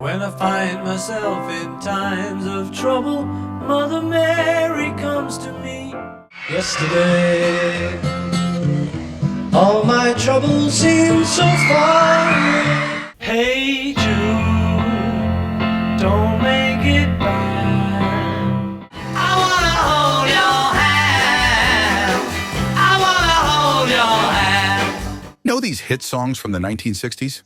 When I find myself in times of trouble, Mother Mary comes to me. Yesterday, all my troubles seem so far away. Hey Jude, don't make it bad. I wanna hold your hand. I wanna hold your hand. Know these hit songs from the 1960s?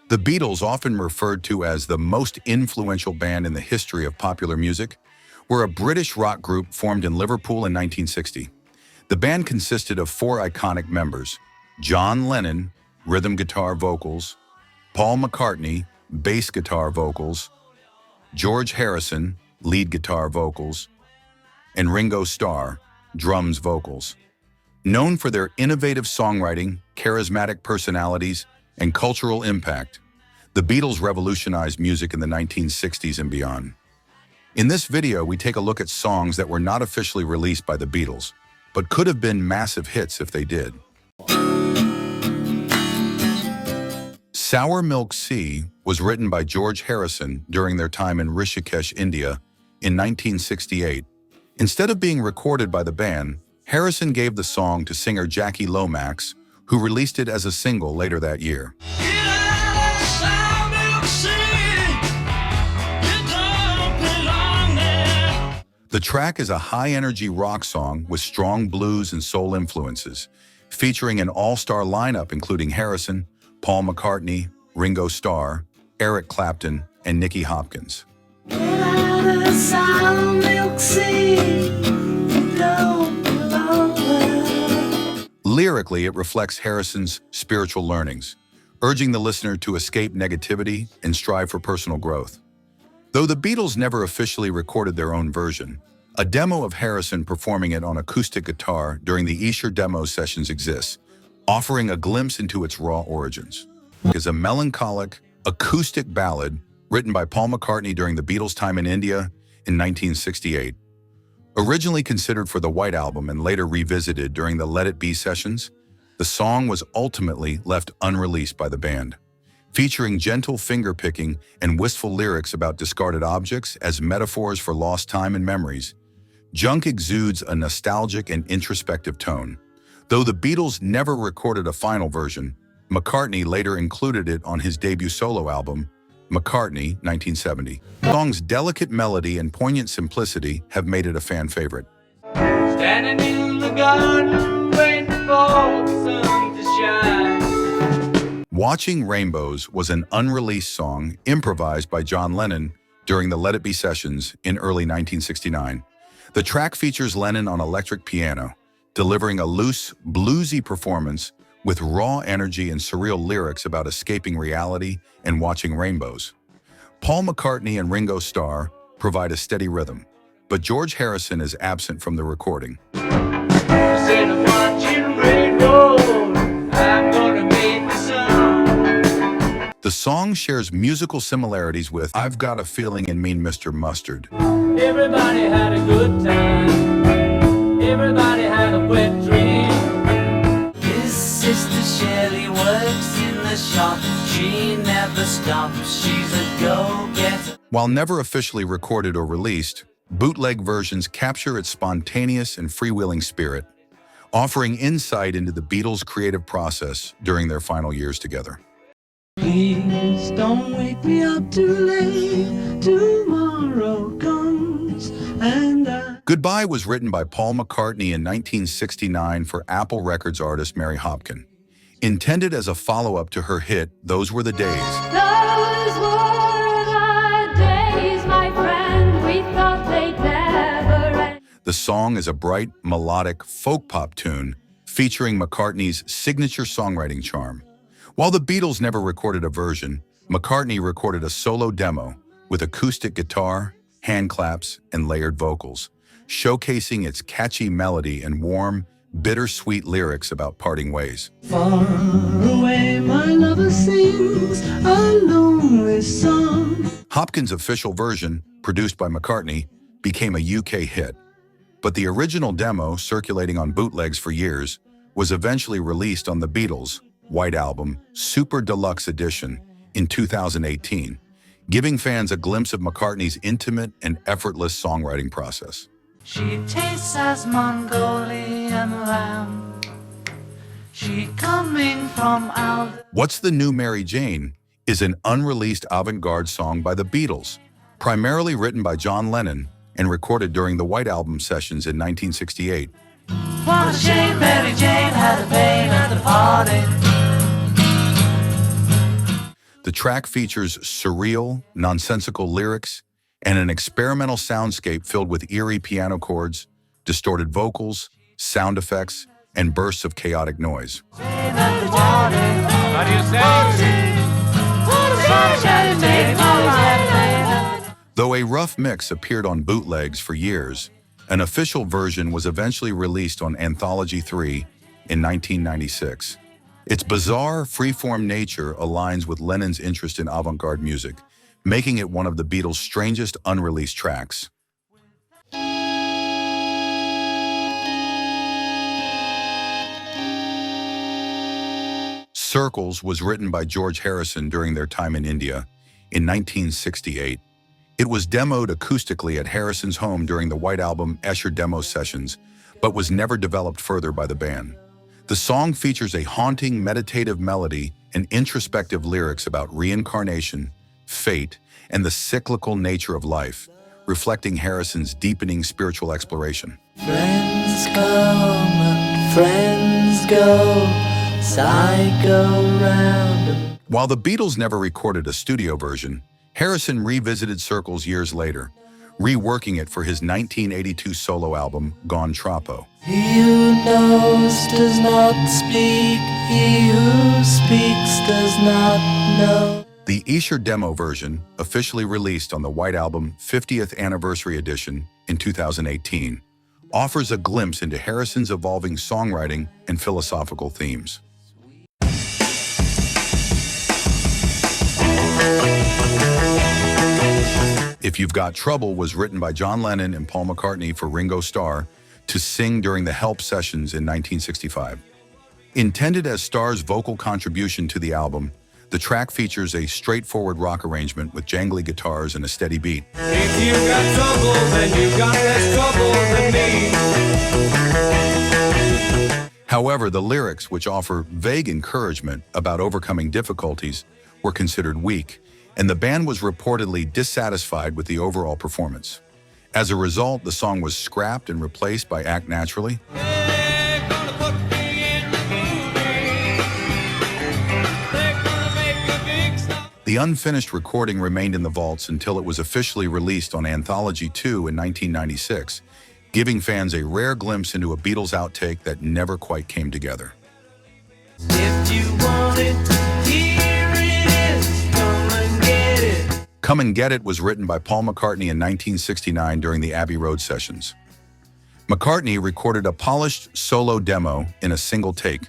The Beatles, often referred to as the most influential band in the history of popular music, were a British rock group formed in Liverpool in 1960. The band consisted of four iconic members: John Lennon, rhythm guitar vocals; Paul McCartney, bass guitar vocals; George Harrison, lead guitar vocals; and Ringo Starr, drums vocals. Known for their innovative songwriting, charismatic personalities, and cultural impact, the Beatles revolutionized music in the 1960s and beyond. In this video, we take a look at songs that were not officially released by the Beatles, but could have been massive hits if they did. Sour Milk Sea was written by George Harrison during their time in Rishikesh, India, in 1968. Instead of being recorded by the band, Harrison gave the song to singer Jackie Lomax, who released it as a single later that year. The track is a high-energy rock song with strong blues and soul influences, featuring an all-star lineup including Harrison, Paul McCartney, Ringo Starr, Eric Clapton, and Nicky Hopkins. Lyrically, it reflects Harrison's spiritual learnings, urging the listener to escape negativity and strive for personal growth. Though the Beatles never officially recorded their own version, a demo of Harrison performing it on acoustic guitar during the Esher demo sessions exists, offering a glimpse into its raw origins. It is a melancholic, acoustic ballad written by Paul McCartney during the Beatles' time in India in 1968. Originally considered for the White Album and later revisited during the Let It Be sessions, the song was ultimately left unreleased by the band. Featuring gentle finger-picking and wistful lyrics about discarded objects as metaphors for lost time and memories, Junk exudes a nostalgic and introspective tone. Though the Beatles never recorded a final version, McCartney later included it on his debut solo album, McCartney, 1970. The song's delicate melody and poignant simplicity have made it a fan favorite. Standing in the garden, waiting for the sun to shine. Watching Rainbows was an unreleased song improvised by John Lennon during the Let It Be sessions in early 1969. The track features Lennon on electric piano, delivering a loose, bluesy performance with raw energy and surreal lyrics about escaping reality and watching rainbows. Paul McCartney and Ringo Starr provide a steady rhythm, but George Harrison is absent from the recording. Instead of watching rainbows, I'm gonna meet the sun. The song shares musical similarities with I've Got a Feeling in Mean Mr. Mustard. Everybody had a good time. Everybody had a wet dream. His sister Shelley works in the shop. She never stops. She's a go-getter. While never officially recorded or released, bootleg versions capture its spontaneous and freewheeling spirit, offering insight into the Beatles' creative process during their final years together. Please don't wake me up too late. Tomorrow comes and Goodbye was written by Paul McCartney in 1969 for Apple Records artist Mary Hopkin. Intended as a follow-up to her hit, Those Were the Days. Those were the days, my friend, we thought they'd never end. The song is a bright, melodic folk pop tune featuring McCartney's signature songwriting charm. While the Beatles never recorded a version, McCartney recorded a solo demo with acoustic guitar, hand claps, and layered vocals, showcasing its catchy melody and warm, bittersweet lyrics about parting ways. far away, my lover sings a lonely song. Hopkins' official version, produced by McCartney, became a UK hit, but the original demo, circulating on bootlegs for years, was eventually released on the Beatles' White Album Super Deluxe Edition in 2018. giving fans a glimpse of McCartney's intimate and effortless songwriting process. She tastes as Mongolian lamb. She coming from out. What's the New Mary Jane is an unreleased avant-garde song by the Beatles, primarily written by John Lennon and recorded during the White Album sessions in 1968. What a shame Mary Jane had a pain at the party. The track features surreal, nonsensical lyrics and an experimental soundscape filled with eerie piano chords, distorted vocals, sound effects, and bursts of chaotic noise. How do you say? Though a rough mix appeared on bootlegs for years, an official version was eventually released on Anthology 3 in 1996. Its bizarre, free-form nature aligns with Lennon's interest in avant-garde music, making it one of the Beatles' strangest unreleased tracks. Circles was written by George Harrison during their time in India in 1968. It was demoed acoustically at Harrison's home during the White Album Escher demo sessions, but was never developed further by the band. The song features a haunting, meditative melody and introspective lyrics about reincarnation, fate, and the cyclical nature of life, reflecting Harrison's deepening spiritual exploration. Friends come and friends go, I go round. While the Beatles never recorded a studio version, Harrison revisited Circles years later, reworking it for his 1982 solo album, Gone Troppo. He who knows does not speak, he who speaks does not know. The Escher demo version, officially released on the White Album 50th Anniversary Edition in 2018, offers a glimpse into Harrison's evolving songwriting and philosophical themes. If You've Got Trouble was written by John Lennon and Paul McCartney for Ringo Starr to sing during the Help sessions in 1965. Intended as Starr's vocal contribution to the album, the track features a straightforward rock arrangement with jangly guitars and a steady beat. If you've got trouble, then you've got less trouble than me. However, the lyrics, which offer vague encouragement about overcoming difficulties, were considered weak, and the band was reportedly dissatisfied with the overall performance. As a result, the song was scrapped and replaced by Act Naturally. They're gonna put me in the movie. They're gonna make a big star. The unfinished recording remained in the vaults until it was officially released on Anthology 2 in 1996, giving fans a rare glimpse into a Beatles outtake that never quite came together. If you want it, here it is. Come and get it. Come and Get It was written by Paul McCartney in 1969 during the Abbey Road sessions. McCartney recorded a polished solo demo in a single take,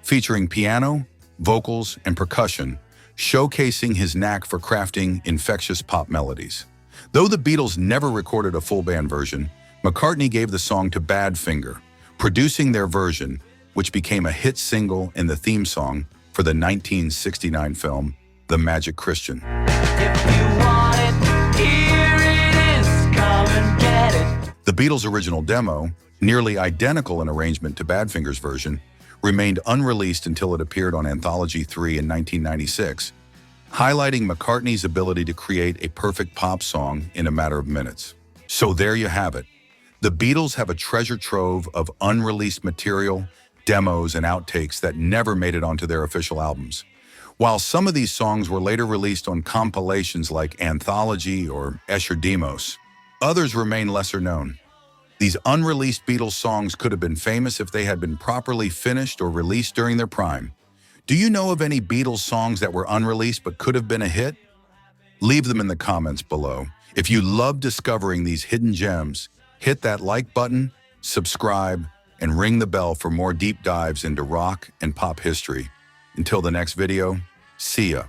featuring piano, vocals, and percussion, showcasing his knack for crafting infectious pop melodies. Though the Beatles never recorded a full band version, McCartney gave the song to Badfinger, producing their version, which became a hit single and the theme song for the 1969 film, The Magic Christian. If you want it, here it is. Come and get it. The Beatles' original demo, nearly identical in arrangement to Badfinger's version, remained unreleased until it appeared on Anthology 3 in 1996, highlighting McCartney's ability to create a perfect pop song in a matter of minutes. So there you have it. The Beatles have a treasure trove of unreleased material, demos, and outtakes that never made it onto their official albums. While some of these songs were later released on compilations like Anthology or Escher Demos, others remain lesser known. These unreleased Beatles songs could have been famous if they had been properly finished or released during their prime. Do you know of any Beatles songs that were unreleased but could have been a hit? Leave them in the comments below. If you love discovering these hidden gems, hit that like button, subscribe, and ring the bell for more deep dives into rock and pop history. Until the next video, see ya.